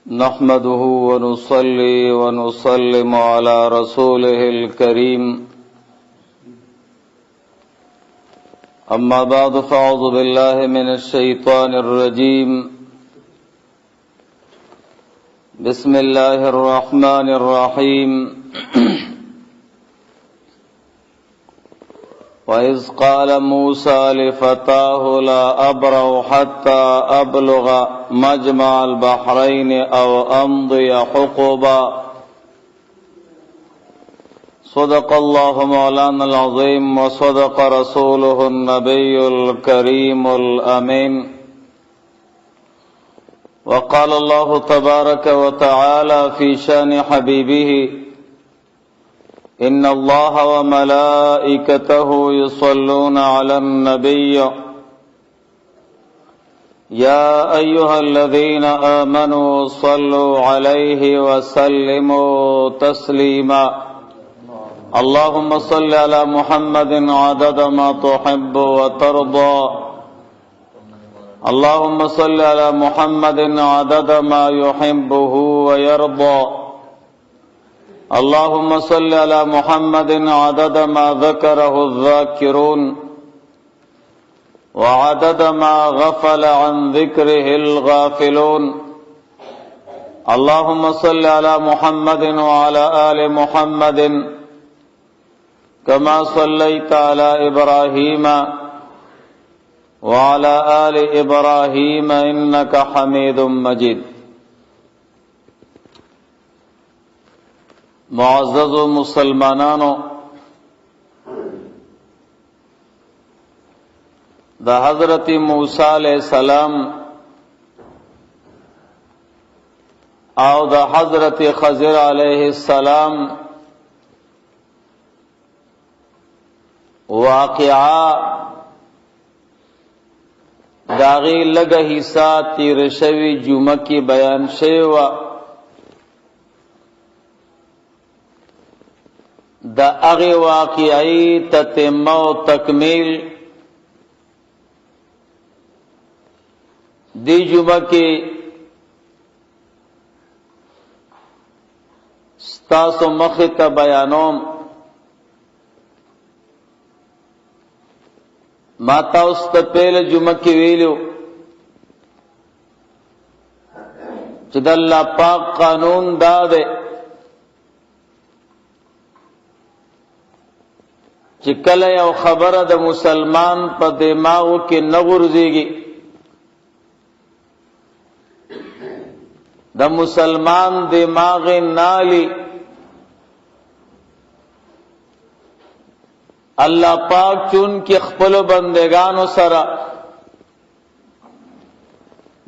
नहमदुहु व नुसल्ली व नुसल्लिमु अला रसूलिहिल करीम। अम्मा बाद फ़अऊज़ु बिल्लाहि मिनश शैतानिर रजीम। बिस्मिल्लाहिर रहमानिर रहीम। वइज़ क़ाल मूसा लिफ़ताहु ला अब्रहु हत्ता अब्लुग़ मजमअल बहरैन औ अम्दिय हुक़बा। सदक़ल्लाहु मौलाना अज़ीम व सदक़ रसूलुहुन नबियुल करीमुल अमीन। व क़ाल अल्लाहु तबारक व तआला फ़ी शानि हबीबिही इन्नल्लाह व मलाइकतहु युसल्लूना अलन नबिय्य या अय्युहल्लज़ीना आमनू सल्लू अलैहि व सल्लिमू तस्लीमा। अल्लाहुम्मा सल्लि अला मुहम्मदिन अदद मा तुहिब्बु व तर्दा। अल्लाहुम्मा सल्लि अला मुहम्मदिन अदद मा युहिब्बुहु व यर्दा। अल्लाहुम्मा सल्लि अला मुहम्मदिन अदद मा ज़करहु ज़ाकिरून व अदद मा गफ़ल अन ज़िक्रिहिल गाफ़िलून। अल्लाहुम्मा सल्लि अला मुहम्मदिन व अला आलि मुहम्मदिन कमा सल्लैता अला इब्राहीम व अला आलि इब्राहीम इन्नका हमीदुम मजीद। मुअज़्ज़ज़ मुसलमानानो, द हज़रत मूसा अलैहिस्सलाम और द हज़रत खज़िर अलैहिस्सलाम वाक़िआ दागी लग हिस्सा तीर शवी जुमा की बयान शेवा द अगे वाक़िई ततिम्मा व तकमील दी जुमा की स्तासो मखित बयानों माता उस्त पहले जुमा की वेलू चिदल्ला पाक कानून दादे चिकल या खबर द मुसलमान पर दिमाग के न गुर्जेगी द मुसलमान दिमाग नाली अल्लाह पाक चुन के खपल बंदेगानो सरा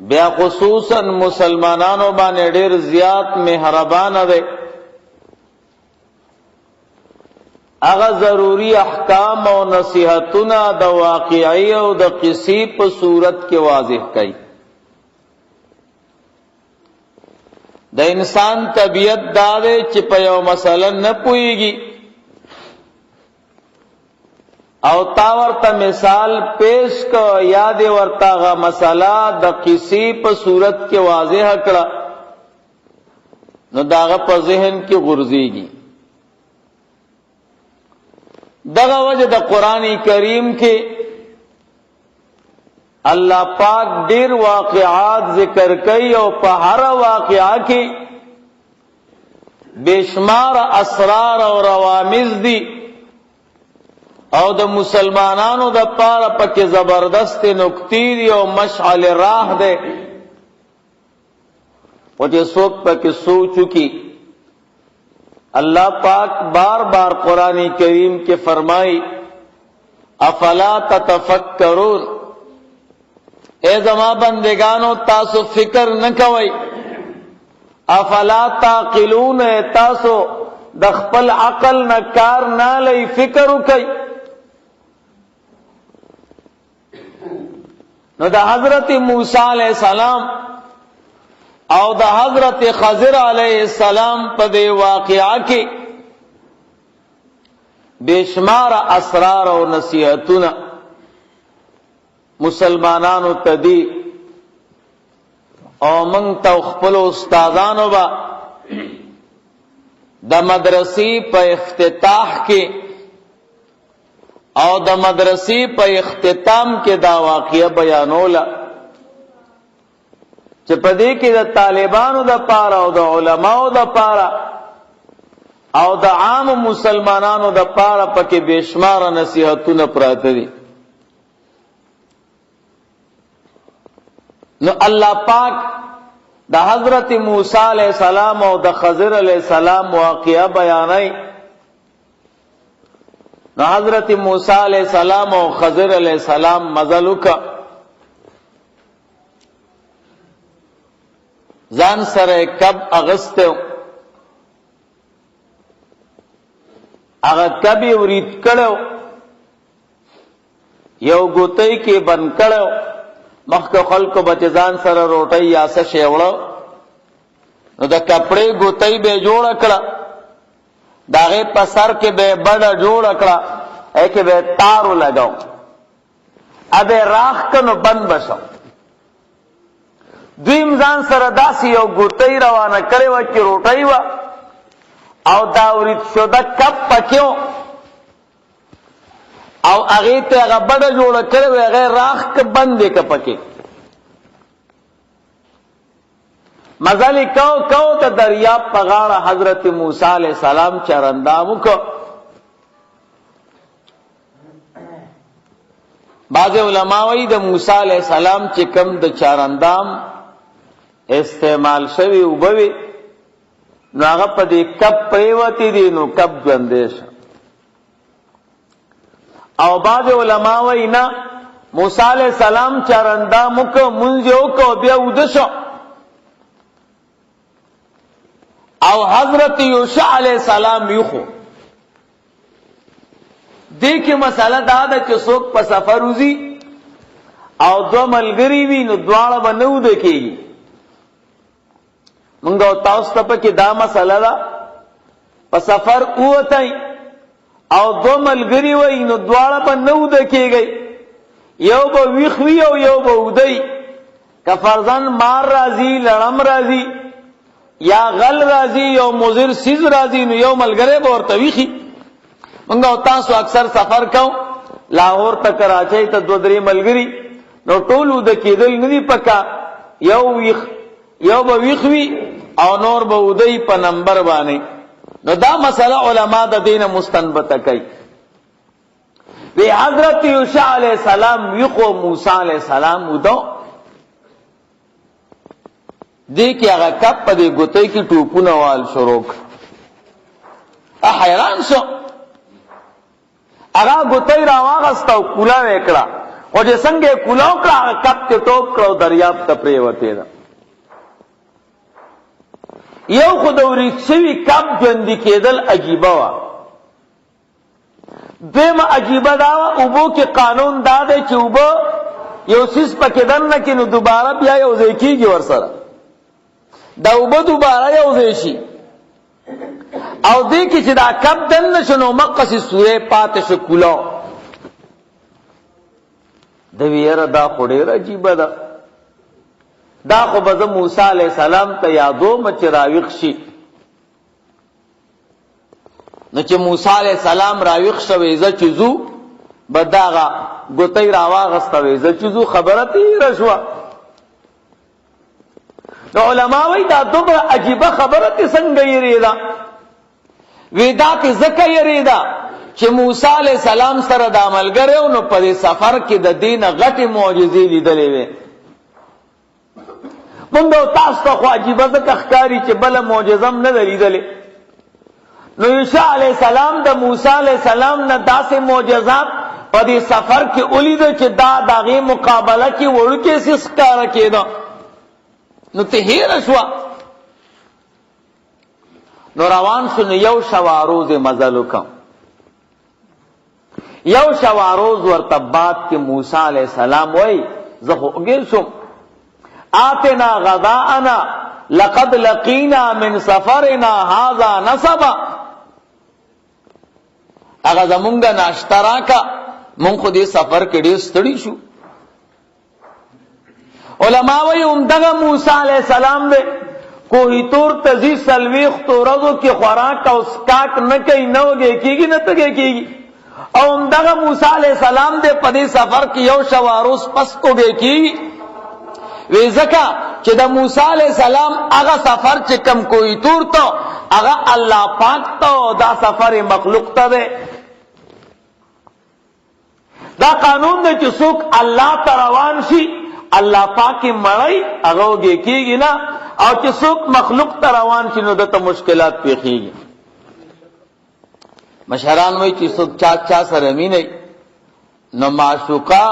ब्या खुसूसन मुसलमानानो बाने ढेर ज़ियात मेहरबान दे अगा जरूरी अहकाम और नसीहतुना द वाक़िई और द किसी पर सूरत के वाज़िह कई द इंसान तबीयत दावे चिपयो मसलन न पुईगी अवतावर्ता मिसाल पेश का याद वर्ता गा मसला द किसी पर सूरत के वाज़िह कड़ा न दागा पर ज़हन की गुर्जीगी दगा वजह द कुरानी करीम के अल्लाह पाक डेर वाक़िआत जिक्र कई और पहाड़ वाक़िआ की बेशुमार असरार और अवामिज दी और द मुसलमानानो द पार पके जबरदस्त नुक्तीरी और मशअल राह दे वजह सोक पके सो चुकी अल्लाह पाक बार बार कुरानी करीम के फरमाई अफला ततफक्करून ए जमा बंदेगानो तासो फिक्र न कवई अफला ताकिलून तासो दखपल अकल न कार ना लई फिक्र कई न द हजरत मूसा अलैहिस्सलाम और द हजरत खज़िर अलैहिस्सलाम पदे वाक़िआ के बेशुमार असरार और नसीहतुना मुसलमानानो तदी او منگ تا خپل استادانو با دا مدرسی پا افتتاح کی او دا مدرسی پا اختتام کے دا واقعہ بیانولا چه پدی کی دا طالبانو دا پارا او دا علماء دا پارا او دا عام مسلمانانو دا پارا پا کی بیشمار نصیحتون پراته دی. نو اللہ پاک دا حضرت موسیٰ علیہ السلام او دا خضر علیہ السلام واقعہ بیانائی. نو حضرت موسیٰ علیہ السلام او خضر علیہ السلام مزلو کا زان سر کب اغستے اگر کبھی ورید کڑو یو گوتئی کی بن کڑو مخ خلق بچزان سر روٹی یا سشیوڑو نو دا کپڑے گوتئی بے جوڑ اکڑا داغے پسر کے بے بڑا جوڑ اکڑا اے کہ بے تارو لگاؤ ابے راخ کنو بند بشو دویم ځان سره داسې یو ګوتۍ روانه کړې وه چې روټۍ وه او دا ورید شده کپ پکې و او هغې ته هغه بډه جوړه کړې وه هغې راخ که بند یې که پکې مزلې کو د دریاب په غاړه حضرت موسی علیہ السلام چرندام وکړ. بعض علماء وایي د موسی علیہ السلام چې کم د چرندام استعمال شوی وبوي نو هغه په دې کپ پریوتی دي نو کپ ژوندې شه. او بعض علماء وایي نه موسی علیہ السلام چرندام وکړ مونځ یې وکړ بیا وده شو او حضرت یوشع علیہ السلام یخو. دې کې مسئله دا ده چې څوک په سفر وځي او دو ملګري وي نو دواړه به نه وده کېږي. منگو تاسو ته پکې دا مسله ده په سفر اوتای او دو ملګری وای نو دواړه په نو د کېږي یو به ویخ وی او یو به ودی که فرضاً مار راځي لړم راځي یا غل راځي یو مضر سیز راځي نو یو ملګری به ورته ویخي. منگو تاسو اکثر سفر کو لاهور ته کراچۍ ته دو درې ملګری نو ټول ود کېدل ندي پکا یو ویخ یو به ویخ وی او نور به ودی په نمبر باندې. نو دا مسئلہ علماء د دین مستنبت کوي. وی حضرت یوشع علیہ السلام ویخو موسی علیہ السلام ودو دی کی هغه کپ په دې ګوتې کې ټوپونه وال شروع حیران شو هغه ګوتې راواغستو کولا وکړه او چې څنګه کولاو کړه کپ ته ټوپ کړو دریاب ته پریوته ده. یو خدوري سوي کپ ژوندي کېدل عجیبه وا. دویمه عجیبه دا وا اوبو کې قانون دا دی چې اوبو یو سیس پکې دننه کې نو دوباره بیا یو ځای کېږي ورسره دا اوبه دوباره یو ځای شي او دې کې چې دا کپ دننه شو نو مقصې سورې پاتې شو کولاو د ویره دا خو ډېره عجیبه ده. دا خو به موسی علیہ السلام ته یادوم چې راویښ شي. نو چې موسی علیہ السلام راویښ شوی زه چې ځو به دغه ګوتۍ راواغسته زه چې ځو خبره تېره شوه. نو علما وایي دا دومره عجیبه خبره تې څنګه یېرېده وی دا تې ځکه یېرېده چې موسی علیہ السلام سره دا ملګری و نو په دې سفر کې د دې نه غټې معجزې لیدلې وې. منگو تاسو ته خو عجیبه ځکه ښکاري چې بله معجزه هم نه ده لیدلې. نو یوشع علیہ السلام د موسی علیہ السلام نه داسې معجزات په دې سفر کې ولیده چې دا د هغې مقابله کې وړوکی څیز ښکاره کېده. نو ته هیره شوه نو روان شو. نو یو شواروز مزل وکړ یو شواروز ورته باد کې موسی علیہ السلام وای زه خو وږی شوم آتنا غذاءنا لقد لقینا من سفرنا هذا نصبا. اگه زمونگا ناشتا راکا مونگ خودی سفر کې ډېر ستړي شو علماء وی امدغه موسی علیہ السلام دے کوہی تور تزی سلویخ تو رضو کی خوراک او سکاک نکی نوگے کیگی نتگے کیگی او امدغه موسی علیہ السلام دے پدی سفر کی یو شواروس پس کو گے کیگی وی زکا چې د موسی علیہ السلام اغا سفر چې کم کوہی تور تو اغا اللہ پاک تو دا سفر مخلوق تا دے دا قانون دے چې څوک اللہ تروان شي اللہ پاکی مړی هغه وږي کیږي نه او چې څوک مخلوق ته روان شي نو دته مشکلات پیښیږي مشران وایي چې څوک چا سره مینه نو معشوقه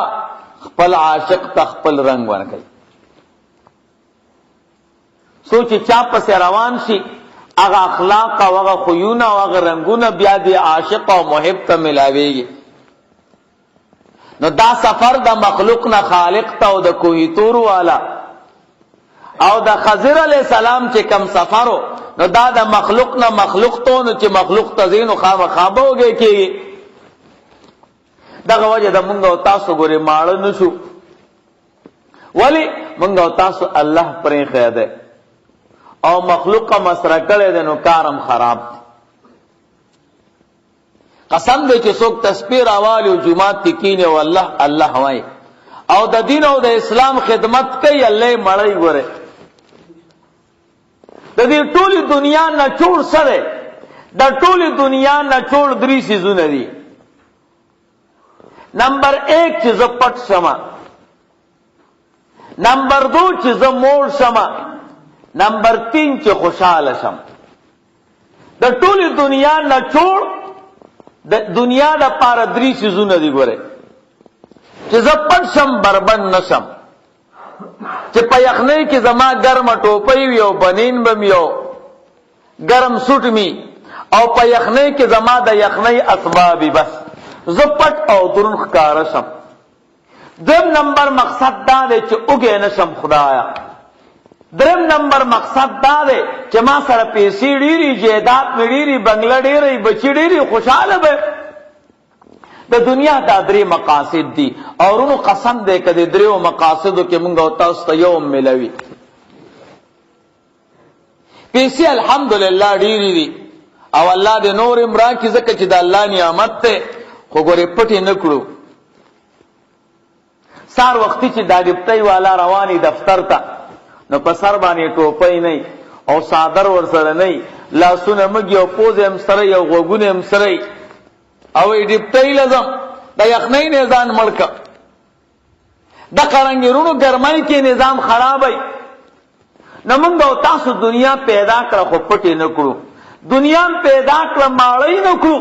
خپل عاشق ته خپل رنگ ورکړي سوچ چا پس روان شي هغه اخلاق او هغه خيونه او هغه رنگونه بیا دی عاشق او محب ته ملاويږي نو دا سفر دا مخلوق نہ خالق تا او دا کوہی تور والا او دا خضر علیہ السلام چے کم سفرو نو دا مخلوق نہ مخلوق تو نو چے مخلوق تزینو خواب خوابو گے کی دا وجہ دا منگا تاسو گورے ماڑ نشو ولی منگا تاسو اللہ پریں خید ہے او مخلوق کا مسرہ کرے دے نو کارم خراب قسم دے چې څوک تسبیح راوالی او جمعات کې کینه او الله الله وای او د دین او د اسلام خدمت کوي الله مړی ګوره د دې ټولي دنیا نه چور سره د ټولي دنیا نه چور درې سيزونه دي نمبر 1 چې زپټ شمه نمبر 2 چې زموړ شمه نمبر 3 چې خوشاله شم د ټولي دنیا نه چور د دنیا د پاره درې سيزونه دي ګوره چې زپټ شم بربند نشم چې په یخنۍ کې زما ګرم ټوپۍ وي او بنین بم یو ګرم سوټ می او په یخنۍ کې زما د یخنۍ اسباب بس زپټ او درن ښکار شم دیم نمبر مقصد دا دی چې اوګه نشم خدایا دریم نمبر مقصد دا دی چې ما سره پیسې ډېری جیدات مې ډېری بنگله ډېری بچی ډېری خوشاله به د دنیا دا درې مقاصد دي اورونو قسم دې کده دریو مقاصدو کې مونږ او تاسو ته یو ملوي پیسې الحمدلله ډېری دي او الله دې نور امرا کی زکه چې د الله نعمت ته خو ګورې پټې نکړو سار وختي چې دا ډپټۍ والا رواني دفتر ته نو په سر باندې ټوپۍ نه او صادر ور سره نه لاسونه مګي او پوز هم سره یو غوګونه هم سره او ډپټۍ لازم د یخنۍ نه ځان مړک د قرنګرونو ګرمای کې نظام خرابای نو موږ تاسو دنیا پیدا کړ خو پټې نه کړو دنیا پیدا کړ ماړی نه کړو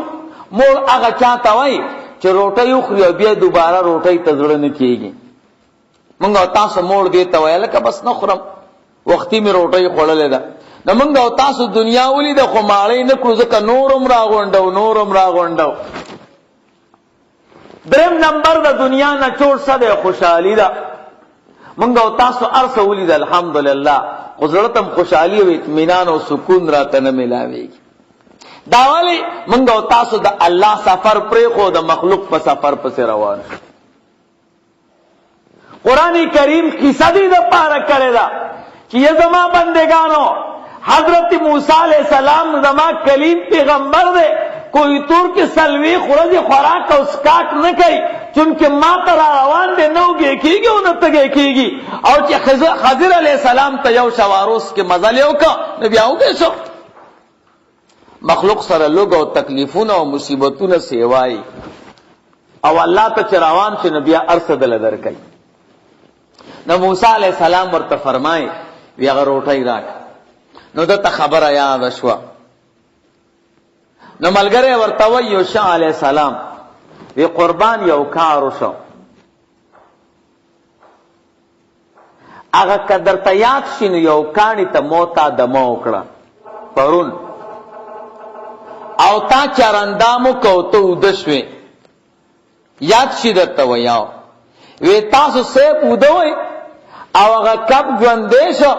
مول هغه چاته وای چې روټي خوري بیا دوباره روټي تزړه نه کیږي موږ تاسو مول دې ته وایل که بس نه خورم وختي می روټي خړلې ده نو موږ تاسو دنیا ولې د خو ماړی نه کړو ځکه نورم راغونډو دریم نمبر د دنیا نه چور سده خوشحالی ده موږ تاسو ارسه ولید الحمدلله حضرتم خوشحالی او اطمینان او سکون راته نه ملاويږي دا ولی موږ تاسو د الله سفر پرې خو د مخلوق په سفر پسې روان قرآن کریم قصه دې د پاره کړی دا چې یا زما بندگانو حضرت موسی علیہ السلام زما کلیم پیغمبر دے کوئی تور کے سلوی خورج خوراک او سکاک نہ کئی چونکہ ما ترا روان دے نو گے کیگی او نہ تگے کیگی او چې خضر علیہ السلام ته یو شواروس کے مزه لیو کا نبی او گے شو مخلوق سره لوګ او تکلیفونه او مصیبتونه سیوای او الله ته روان چې نبی ارشد لدر کئی نو موسی علیہ السلام ورته فرمای وی هغه روټی راک نو دته خبره یاد شو نو ملګری ورته وی شاه علیہ السلام وی قربان یو کار وشو هغه قدر ته یاد شین یو کانی ته موتا د مو کړه پرون او تا چرندامو کوته ودشوي یاد شي درته ویاو وی تاسو سه بودوي او هغه کب ژوندې شو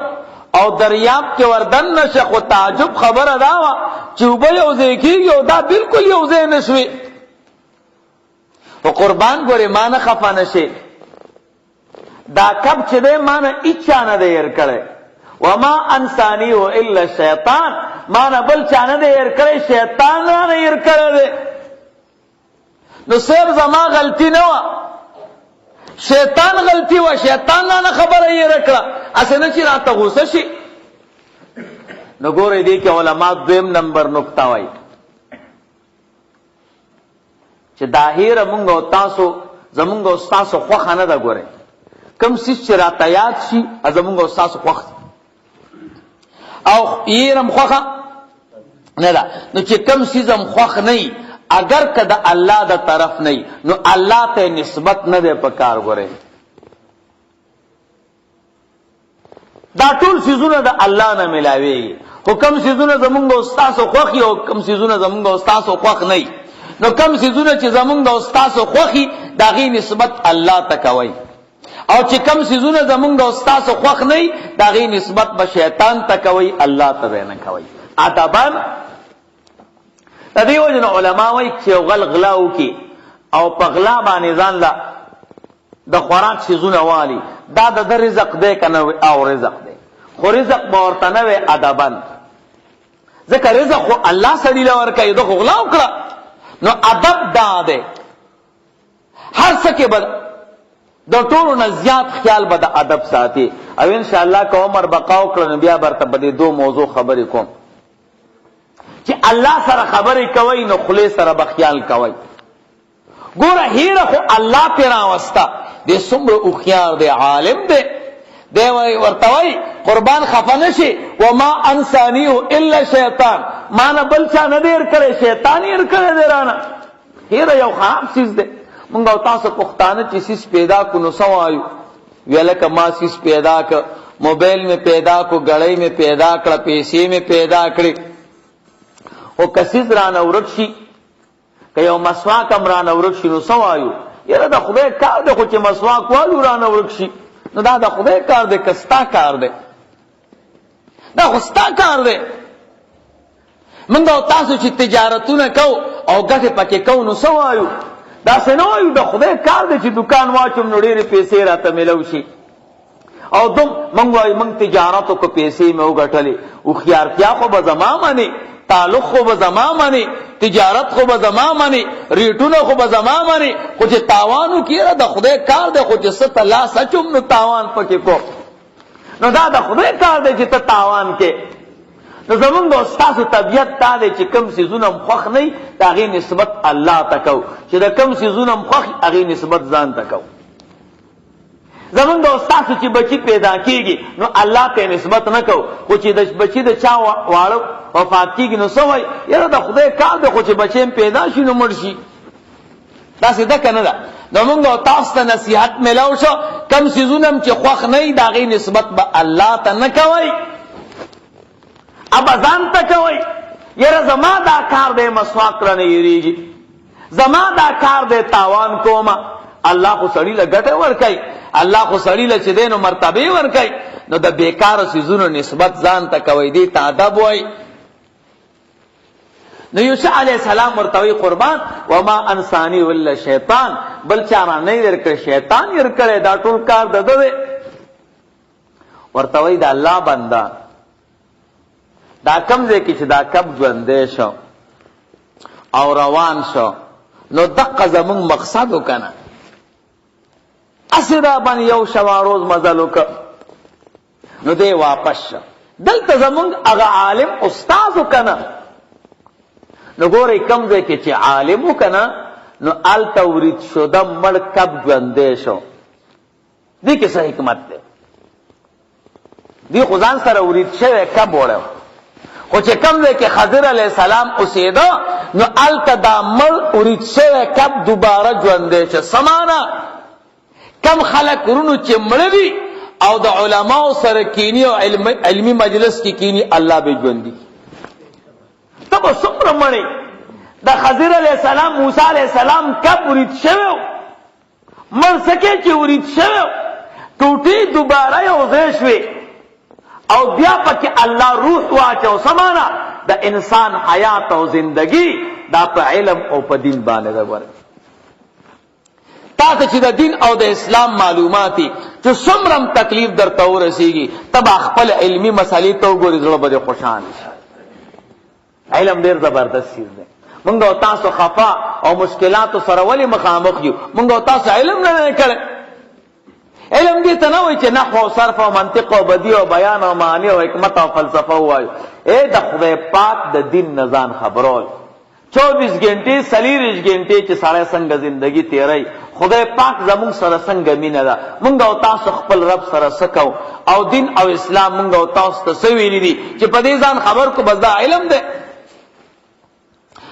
او دریاب کې وردن نشه خو تعجب خبره دا وا چې وبې یو ځای کېږي او دا بالکل یو ځای نشوي او قربان ګورې ما نه خفه نشي دا کب چې دی مانا اچا نه دی هیر کړی وما انسانیه الا شیطان مانا بل چا نه دی هیر کړی شیطان رانه هیر کړی دی نو صرف زما غلطی نه وه شیطان غلطی وه شیطان رانه خبره هیر کړه اسې نه چې راته غوسه شي نو ګورئ دې کې علما دویم نمبر نکته وایي چې دا هیره مونږ او تاسو زمونږ او ستاسو خوښه نه ده ګورئ کم څیز چې راته یاد شي زمونږ او ستاسو خوښ او هیرم خوښه نه ده نو چې کم څیز هم خوښ نه وي اگر که د الله د طرف نه نو الله ته نسبت نه دی پکار ګورئ دا ټول څیزونه د الله نه ملاویږي خو کم څیزونه زمونږ او ستاسو خوښ او کم څیزونه زمونږ او ستاسو خوښ نه نو کم څیزونه چې زمونږ او ستاسو خوښي د هغې نسبت الله ته کوئ او چې کم څیزونه زمونږ او ستاسو خوښ نه وي د هغې نسبت به شیطان ته کوئ الله ته به نه کوئ ادبا د دې وجې نه علما وایي چې یو غل غلا وکړي او په غلا باندې ځان له د خوراک څیزونه والي دا د ده رزق دی که نه او رزق دی خو رزق به ورته نه وی ادبا ځکه رزق خو الله سړي له ورکوي ده خو غلا وکړه نو ادب دا دی هر څه کې به د ټولو نه زیات خیال به د ادب ساتي او انشاءالله که عمر بقا وکړه نو بیا برته به دې دو موضوع خبرې کوم چې الله سره خبرې کوئ نو خولې سره به خیال کوئ ګوره هیره خو الله پې راوسته دی څومره هوښیار دی عالم دی دی ورته وایي قربان خفه نه شي وما انسانیه الا شیطان ما نه بل چا نه دی هیر کړی شیطان هیر کړی دی رانه هیره یو خراب څیز دی مونږ او تاسو پښتانه چې څیز پیدا کو نو څه وایو ویه لکه ما څیز پیدا که موبایل مې پیدا کو ګړۍ مې پیدا کړه پیسې مې پیدا کړې خو که څیز رانه ورک شي که یو مسواک هم رانه ورک شي نو څه وایو یاره د خدای کار دی خو چې مسواک والو رانه ورک شي نو دا د خدای کار دی که ستا کار دی دا خو ستا کار دی مونږ او تاسو چې تجارتونه کو او ګټې پکې کو نو څه وایو داسې نه وایو د خدای کار دی چې دکان واچوم نو ډېرې پیسې راته میلو شي او دوم مونږ وایو مونږ تجارت وکړو پیسې مې وګټلې هوښیارتیا خو به زما منې تعلق خو به زما منې تجارت خو به زما منې ریټونه خو به زما منې خو چې تاوان وکړي د خدای کار دی خو چې څه ته لاس اچوم نو تاوان پکې کو نو دا د خدای کار دی چې ته تاوان کې نو زمونږ او ستاسو طبیعت دا دی چې کم څیزونه هم خوښ نه وي د هغې نسبت الله ته کوو چې د کم څیزونه هم خوښ هغې نسبت ځان ته کوو زمونږ او ستاسو چې بچي پیدا کېږي نو الله ته نسبت نه کوو خو چې د بچي د چا واړه وفات کېږي نو څه وایي یاره د خدای کار دی خو چې بچی هم پیدا شي نو مړ شي داسې ده که نه ده زمونږ او تاسو ته نصیحت میلاو شو کم څیزونه هم چې خوښ نه وي د هغې نسبت به الله ته نه کوئ ابا ځان ته کوئ یاره زما دا کار دی مسواک رانه هېرېږي زما دا کار دی تاوان کومه الله خو سړي له ګټه ورکوي الله خو سړي له چې دی نو مرتبې ورکوي نو د بیکاره څیزونو نسبت ځان ته کوئ دې ته ادب وایي نو یوسف علیہ السلام ورته وی قربان وما انسانی الا شیطان بل چا را نه هیر کړی شیطان هیر کړی دا ټول کار د ده دی ورته وی د الله بنده دا کم ځای کې چې دا کب ژوندی شو او روان شو نو دقه زمونږ مقصد و که نه هسې را باندې یو شوا روز مزل وکړه نو دی واپس شو دلته زمونږ هغه عالم استاذ و که نه نو ګورئ کم ځای کې چې عالم و که نه نو هلته ورید شده مړ کب ژوندی شو دې کې څه حکمت دی دی خو ځان سره ورید شوی کب وړی خو چې کم ځای کې خضر علیه السلام اوسېده نو هلته دا مړ ورید شوی کب دوباره ژوندی شه څه معنا کم خلک ورونو چې مړه وي او د علماو سره کینی او علمی مجلس کې کینی الله به ژوندي ته به څومره مړې د خضر علیه السلام موسی علیه السلام کب ورید شوی مړ سکې چې ورید شوی ټوټې دوباره یو ځای شوې او بیا پکې الله روح واچو سمانا د انسان حیات او زندگی دا په علم او په دین باندې ده ورته تا ته چې د دین او د اسلام معلوماتي چې څومره تکلیف درته ورسیږي تب خپل علمی مسالې ته وګورې زړه به خوشحال شي. علم ډیر زبردست چیز دی. مونږ او تاسو خفا او مشکلات سره ولې مخامخ یو؟ مونږ او تاسو علم نه کړی. علم دې ته نه وایي چې نحو او صرف او منطق او بدیع او بیان او معانی او حکمت او فلسفه وایو. د خدای پاک د دین نه ځان خبرول 24 غنټې 40 غنټې چې سړی څنګه زندگی تیری خدای پاک زموږ سره څنګه مینه ده. مونږ او تاسو خپل رب سره سکو او دین او اسلام مونږ او تاسو ته سویلی دي چې په دې ځان خبر کو بس دا علم ده.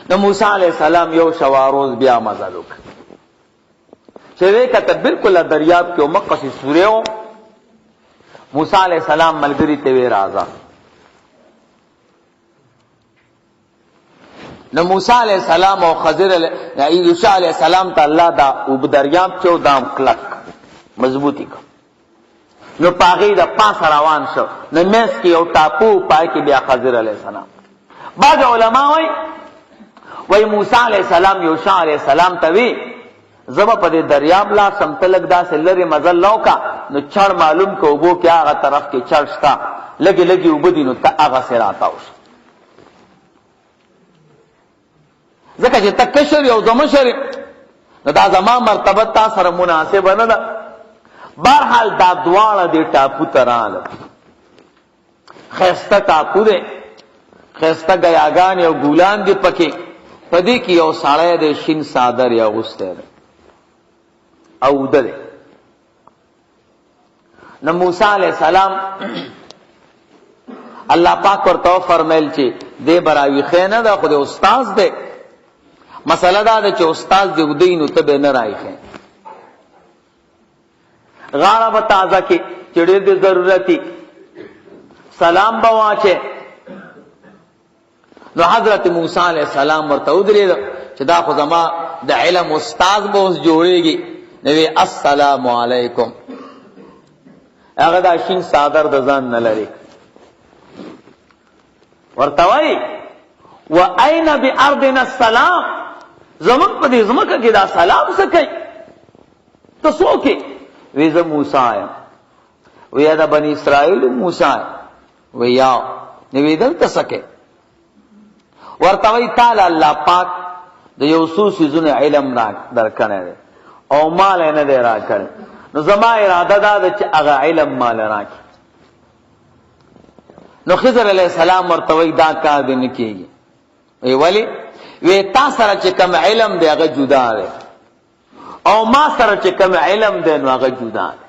نو موسی علیہ السلام یو شواروز بیا مزل وکړ چې وکړه بالکل دریاب کې مقصی سوریو. موسی علیہ السلام ملګری ته وی راځه. نو موسی علیہ السلام او خضر علیہ علیہ السلام ته الله دا او دریاب چې دام کلک مضبوطی کو نو پاغي دا پاس روان شو. نو مېس کې یو ټاپو پای کې بیا خضر علیہ السلام. بعض علما وای موسی علیہ السلام یوشع علیہ السلام ته وی زما په دې دریاب لا سمتلک دا سلری مزل لوکا نو چړ معلوم کو وګو کې هغه طرف کې چړ شتا لګي لګي وبدینو ته هغه سره تاوش ځکه چې تکشر یو زمشر نو دا زما مرتبه تا سره مناسب نه ده. بهرحال دا دواړه دې ټاپو تراله خسته ټاپو دې خسته غیاګان یو ګولان دې پکې پدې کې یو ساړی دې شین صادر یا غسته او ده. نو موسی علیہ السلام الله پاک ورته فرمایل چې دې براوي خینه دا خو دې استاد دې مسله دا چې استاد دې ودینو ته به نه راځي غاړه به تازه کې چړې دې ضرورتي سلام بواچه. نو حضرت موسی علیہ السلام ورته ودرېد چې دا خو زما د علم استاد به اوس جوړېږي. نو السلام علیکم هغه دا شین صادر د ځان نه لري ورته وایي و اين بارضنا السلام زمون په دې زمکه کې دا سلام څه کوي ته څوک وی زه موسی یم. وی دا بنی اسرائیل موسی وی یا نو دلته څه کوي ورته وی تعالی الله پاک د یو څو سيزونه علم را درکړی او مال نه دی راکړی. نو زما اراده دا چې هغه علم مال راکړي. نو خضر علیہ السلام ورته وی دا کار دې نه کیږي. وی ولی وی تا سره چې کوم علم دی هغه جدا دی او ما سره چې کوم علم دی نو هغه جدا دی.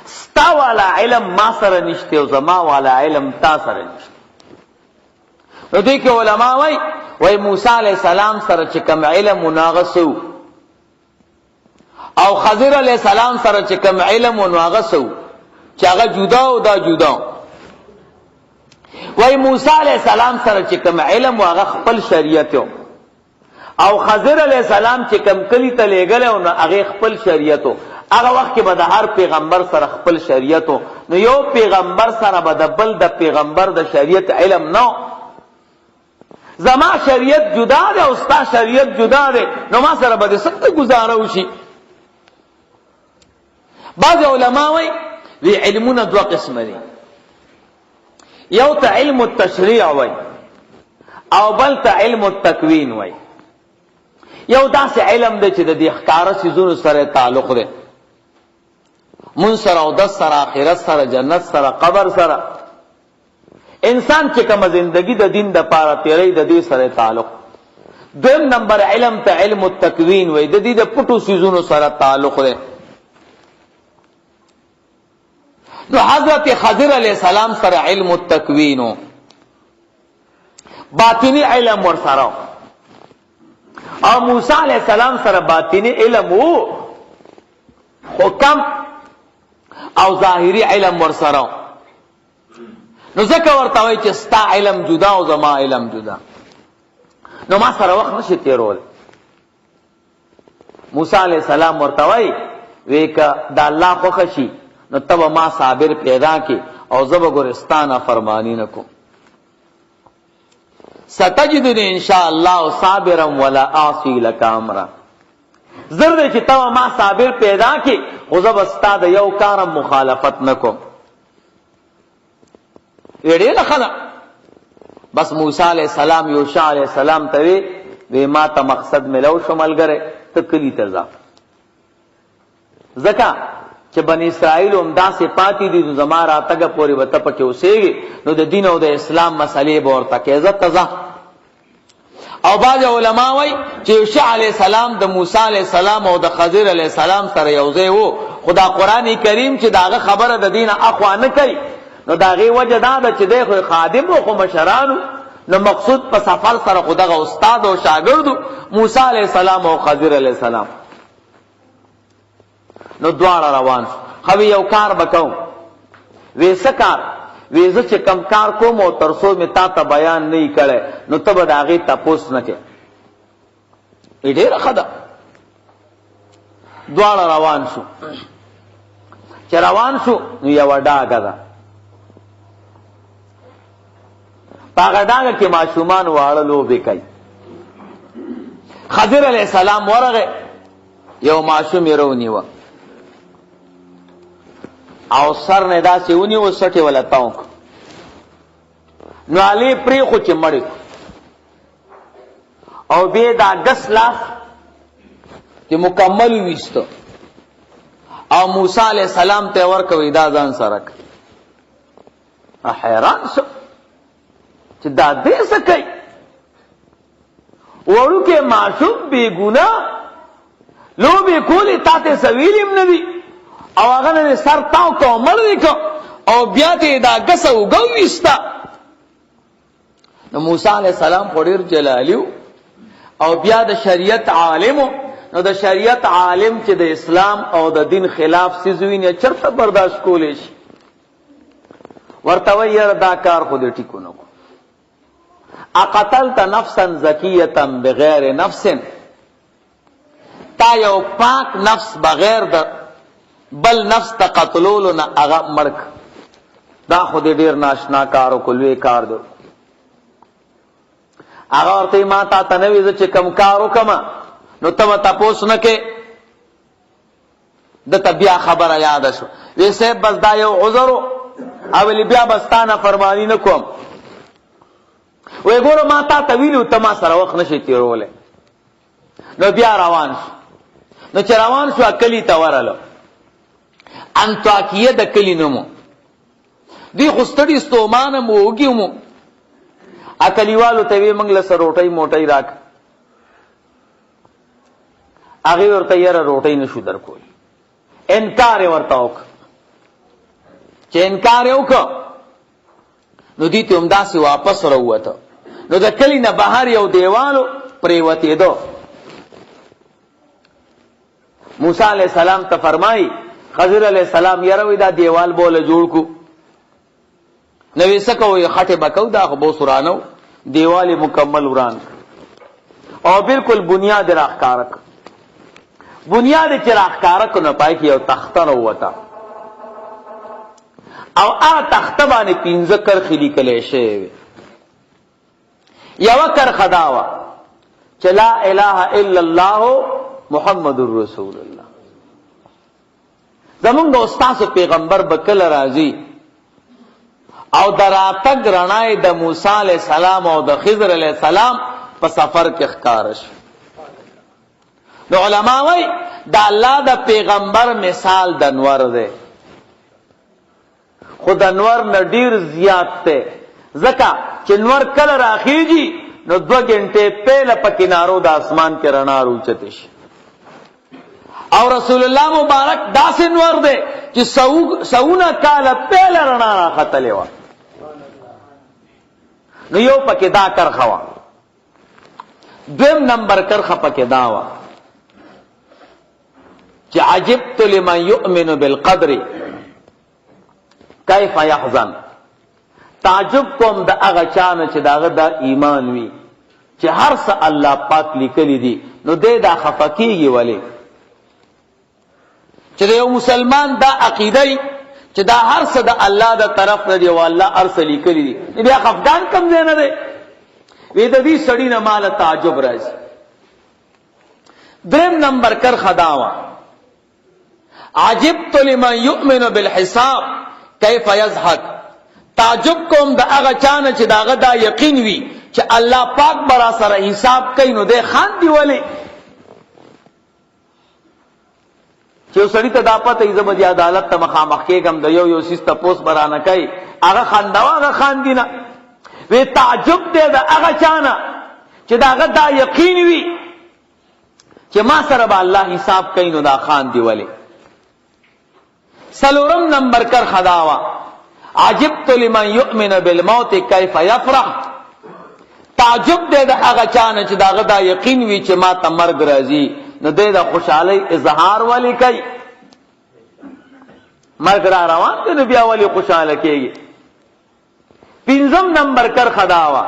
ستا والا علم ما سره نشته او زما والا علم تا سره نشته. نو دې کې علما وای موسی علیہ السلام سره چې کوم علم مناغسو او خضر علیہ السلام سره چې کوم علم مناغسو چې هغه جدا او دا جدا. وای موسی علیہ السلام سره چې کوم علم هغه خپل شریعت او خضر علیہ السلام چې کوم کلی ته لېګل او هغه خپل شریعت. هغه وخت کې به د هر پیغمبر سره خپل شریعت نو یو پیغمبر سره به د بل د پیغمبر د شریعت علم نو. زما شریعت جدا ده او ستا شریعت جدا ده نو ما سره به څنګه گزاره وشي. بعض علما وی علمونه دوه قسم دي. یو ته علم التشریع وای او بل ته علم التکوین وای. یو داسې علم دی چې د دې ښکارا سيزونو سره تعلق دی مون سره او د سره آخرت سره جنت سره قبر سره. انسان چې کوم زندگی د دین د پاره تیری د دې سره تعلق. دویم نمبر علم ته علم التکوین وای د دې د پټو سيزونو سره تعلق دی. نو حضرت خضر علیہ السلام سره علم التکوین باطنی علم ور سره او موسی علیہ السلام سره باطنی علم وو حکم او ظاهری علم ور سره. نو ځکه ورته وای چې ستا علم جدا او زما علم جدا نو ما سره وخت نشي تیرول. موسی علیہ السلام ورته وای ویکا دا الله خوښ شي نو تب ما صابر پیدا کی او زب گرستانہ فرمانی نکو. ستجدنی انشاءاللہ صابرا ولا آسی لک امرا. زر دې چې تا ما صابر پیدا کی خو زه به ستا د یو کارم مخالفت نه کوم. ډېره ښه ده. بس موسی علیہ السلام یوشع علیہ السلام ته وی ما ته مقصد ملو شو ملګری ته کلی ته ځه ځکه چې بنی اسرائیل هم داسې پاتې دي زما راتګه پورې به ته پکې اوسېږي نو د دین او د اسلام مسلې به ورته کې عزت ته ځه. او بعض علما وایي چې یوشع علیہ السلام د موسی علیہ السلام او د خضر علیہ السلام سره یو ځای وو خو دا قرآن کریم چې داغه خبره د دینه اخوا نه کوي نو داغه وجه دا ده چې دی خو خادم او خو مشرانو نو مقصود په سفر سره خو دغه استاد او شاګردو موسی علیہ السلام او خضر علیہ السلام نو دواړه روان شو. خو یو کار وکاو ویسه کار ویزه چې کم کار کوم او ترسو می تا ته بیان نه کړي نو ته به داغه تپوس نه کې. ډېر ښه ده. دواړه روان شو. چې روان شو نو یو ډاګه ده. پاگا ڈانگا کی معشومان وارلو بکئی. خضر علیہ السلام ورغه یو معشوم یرونی و او سر نه داسې ونی و سټي ولا تاونک نو علی پری خو چې مړی او به دا غس لاس چې مکمل ویستو او موسی علیہ السلام ته ورکوي دا ځان سره حیران شو چې دا دې سکی وړو کې معشوم بے گناہ لو به کولی تاته سویلم ندی او هغه نه سر تاو کو مړ وکړ او بیا ته دا غسو غويستا. نو موسی علیہ السلام پډیر جلالیو او بیا د شریعت عالمو نو د شریعت عالم چې د اسلام او د دین خلاف سيزوینه چرته برداشت کولې شي ورته ویل دا کار خو دې ټیکو نه اقتلت نفسا زکیه بغیر نفس تا یو پاک نفس بغیر د بل نفس تا قتلولو نا اغا مرک دا خود دیر ناشنا کارو کلوی کار دو اغا ورطی ما تا تنویز چه کم کارو کما نو تم تپوس نکے دا تبیا خبر یاد شو ویسے بس دا یو عذرو اولی بیا بستانا فرمانی نکوم وی گورو ما تا طویلو تما سر وقت نشی تیرو لے نو بیا روان شو نو چه روان شو اکلی تورلو انطاکیه د کلی نمو دی خستړی ستومانه موګیمو اکلیوالو ته وی منګله سر روټي موټي راک هغه ورته یې روټي نشو درکول انکار ورته وک چې انکار وک نو دې ته همداسي واپس راوته نو د کلی نه بهر یو دیوالو پریوته دو موسی علیہ السلام ته فرمای خضر علیہ السلام یروی دا دیوال بوله جوړ کو نوې سکو خټه بکاو دا خو بو سورانو دیوال مکمل وران او بالکل بنیاد راخکارک بنیاد چې راخکارک نه پای کې یو تخته وروته او تخته باندې پینځه کرخې لیکلې شوی یو کرخه داوا چې لا اله الا الله محمد رسول الله زمونږ استاد پیغمبر بکل راضی او دراتګ رڼای د موسی علیہ السلام او د خضر علیہ السلام په سفر کې ښکارش نو علما وای دا الله د پیغمبر مثال د انور دی خود انور نه ډیر زیات ته زکه چې انور کله راخیږي نو 2 غنټه پهله په کینارو د اسمان کې رڼا روچته شي او رسول الله مبارک داس انور دے چې سونا کاله پهل رڼا راختلې و نو یو پکې دا کرخوا دویم نمبر کرخه پکې دا و چې عجبت لمن يؤمن بالقدر كيف يحزن تعجب کوم د هغه چانه چې داغه د ایمان وی چې هر څه الله پاک لیکلی دي نو دې دا خفقيږي ولی چې یو مسلمان دا عقیده چې دا هر څه د الله د طرف نه دی او الله ارسلی کړی دی بیا خفقان کم نه دی وې د دې سړی نه مال تعجب راځي درم نمبر کر خداوا عجبت لمن یؤمن بالحساب کیف یضحک، تعجب کوم د هغه چانه چې داغه دا یقین وي چې الله پاک برا سره حساب کوي نو دې خاندي ولی چې سړی ته دا پته ایزه د عدالت ته مخامخ کېږم د یو سیس تپوس برانه کوي هغه خنداوه هغه خاندي نه. وی تعجب دې د هغه چانه چې داغه دا یقین وي چې ما سره به الله حساب کوي نو دا خاندي ولی. سلورم نمبر کر خداوا عجبت لمن یؤمن بالموت کیف یفرح، تعجب دې د هغه چانه چې داغه دا یقین وي چې ما ته مرګ راځي نو دې د خوشحالۍ اظهار ولی کوي. مرګ را روان دی نو بیا ولی خوشحاله کېږي. پنځم نمبر کر خداوا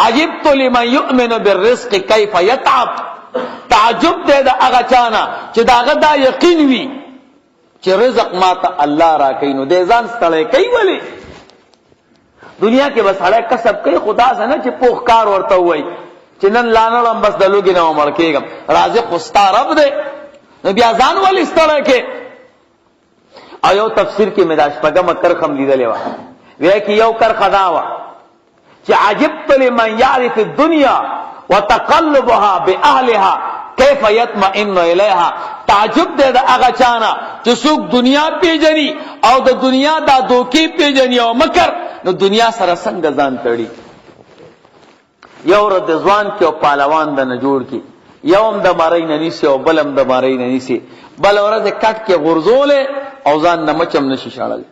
عجبت لمن یؤمن بالرزق کیف یتعب، تعجب دې د هغه چانه چې داغه دا یقین وي چې رزق ماته الله را کوي نو دې ځان ستړی کوي ولی. دنیا کې بس هړه کسب کوي خدا څنګه چې پوخ کار ورته وای چې نن لانړم بس د لوګي نه مړ کېږم، رازق خستا رب دې نو بیا ځان ولی ستړی کې. ایو تفسیر کې مداش پګم کرخم لیدلې و وی کې یو کر خداوا چې عجبت لمن يعرف الدنيا وتقلبها باهلها کیف یطمئن الیها، تعجب دې د هغه چانه چې څوک دنیا پیژني او د دنیا دا دوکي پیژني او مکر نو دنیا سره څنګه ځان تړي. یو رد ځوان کې او پهلوان د نه جوړ کی، یوم د مارای نه نیسی او بلم د مارای نه نیسی، بل ورځ کټ کې غرزولې او ځان نه مچم نشي شاړل.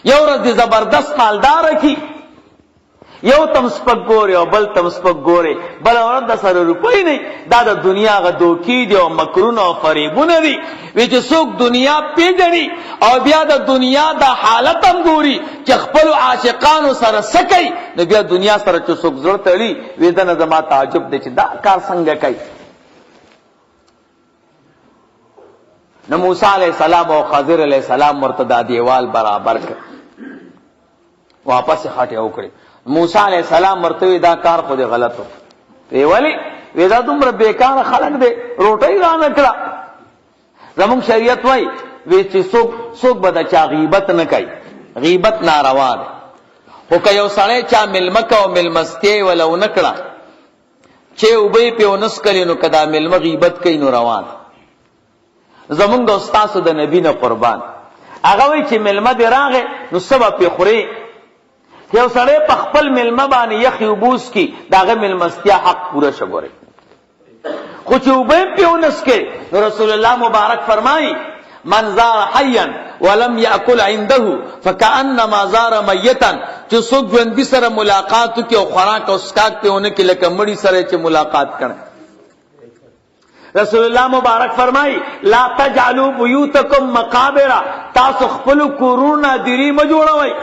یو ورځ زبردست مالدار کی، یو تم سپک ګوري او بل تم سپک ګوري، بل ورځ د سره روپۍ نه، دا د دنیا غ دوکي دی او مکرونه او فریبونه دي. وی چې څوک دنیا پیژني او بیا د دنیا د حالت هم ګوري چې خپل عاشقانو سره سکی نو بیا دنیا سره چې څوک زړه تړي وی دنه زما تعجب دی چې دا کار څنګه کوي. نو موسی علیہ السلام او خضر علیہ السلام مرتدا دیوال برابر کړ، واپس خاطه وکړي. موسی علیہ السلام مرتوی دا کار خو دې غلط وی ولی وی دا دومره بیکار خلق دې روټي را نکړه. زمون شریعت وای وی چې څوک به د چا غیبت نه کوي، غیبت ناروا ده. خو که یو سړی چا ملمک او ملمستی ولو نکړه چې وبې په ونس کړي نو کدا ملم غیبت کوي نو روان. زمون د استاد د نبی نه قربان هغه وی چې ملمه دې راغې نو سبب په خوري یو سړی په خپل ملمه باندې یخي وبوس کی داغه ملمستیا حق پورا شګوري. خو چې وبې په ونس کې نو رسول الله مبارک فرمایي من زار حیا ولم یاکل عنده فکانما زار میتا، چې څوک ژوندي سره ملاقات کوي او خوراک او اسکاک په ونه کې لکه مړی سره چې ملاقات کړي. رسول الله مبارک فرمایي لا تجعلوا بیوتکم مقابر، تاسو خپل کورونه دیری ما جوړوي.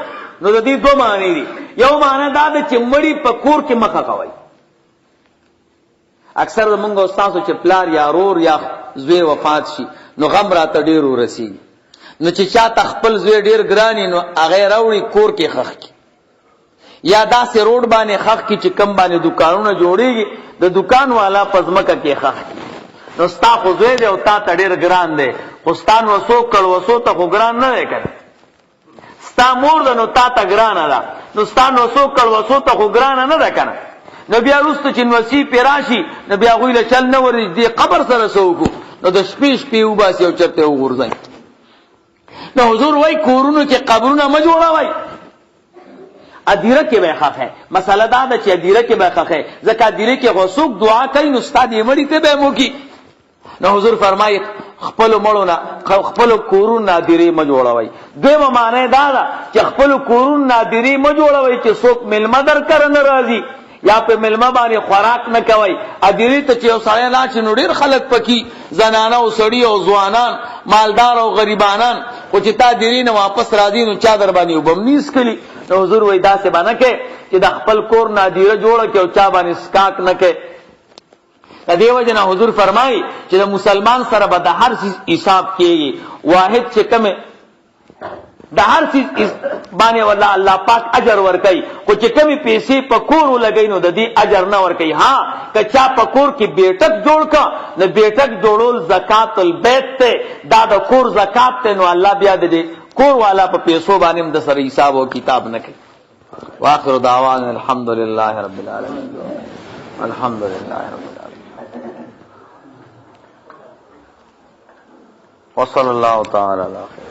نو د دې دوه معنی دي، یو معنی دا د چې مړی په کور کې مخه کوي. اکثر موږ استادو چې پلار یا رور یا زوی وفات شي نو غم راته ډیر ورسیږي، نو چې چا تخپل زوی ډیر ګرانی نو هغه راوړي کور کې خخ کی یا داسې روډ باندې خخ کی چې کم باندې دکانونه جوړیږي د دکان والا پزمکه کې خخ کی. نو ستا خو زوی دی او تا ته ډیر ګران دی، خو ستان وسو کړ وسو ته خو ګران نه دی کړ. ستا مور ده نو تا ته ګرانه ده، نو ستان وسو کړ وسو ته خو ګرانه نه ده کنه. نو بیا وروسته چې نوسی پیراشي نو بیا غوی له چل نه ورځي دی قبر سره سوکو نو د شپې شپې وباسي او چرته وغورځي. نو حضور وای کورونو کې قبرونه ما جوړوي، ادیره کې به خخه. مسله دا ده چې ادیره کې به خخه، ځکه ادیره کې غوسوک دعا کوي نو استاد یې مړی ته به موکي. نو حضور فرمایي خپل مړونه خپل کورون نادری ما جوړوي. دیمه معنی دا ده چې خپل کورون نادری ما جوړوي چې څوک ملما در کرن راضي یا په ملما باندې خوراک نه کوي. ادری ته چې وسایل نه چې نوډیر خلک پکې زنانه او سړی او ځوانان مالدار او غریبانان خو چې تا دیری نه واپس راځي نو چا در باندې وبمنیس کړي. نو حضور وای دا څه باندې کې چې د خپل کور نادیره جوړه کې او چا باندې سکاک نه کې. د دیو جنا حضور فرمایي چې د مسلمان سره به د هر چیز حساب کیږي. واحد چې کومه د هر چیز باندې والله الله پاک اجر ورکي، خو چې کمی پیسې په کور ولګي نو د دې اجر نه ورکي. ها که چا په کور کې بیٹک جوړ کا نو بیٹک جوړول زکات البیت ته، دا د کور زکات ته، نو الله بیا د دې کور والا په پیسو باندې هم د سره حساب او کتاب نه کوي. واخر دعوانا الحمد لله رب العالمين. الحمد لله رب العالمين. وصلى الله تعالى على خير.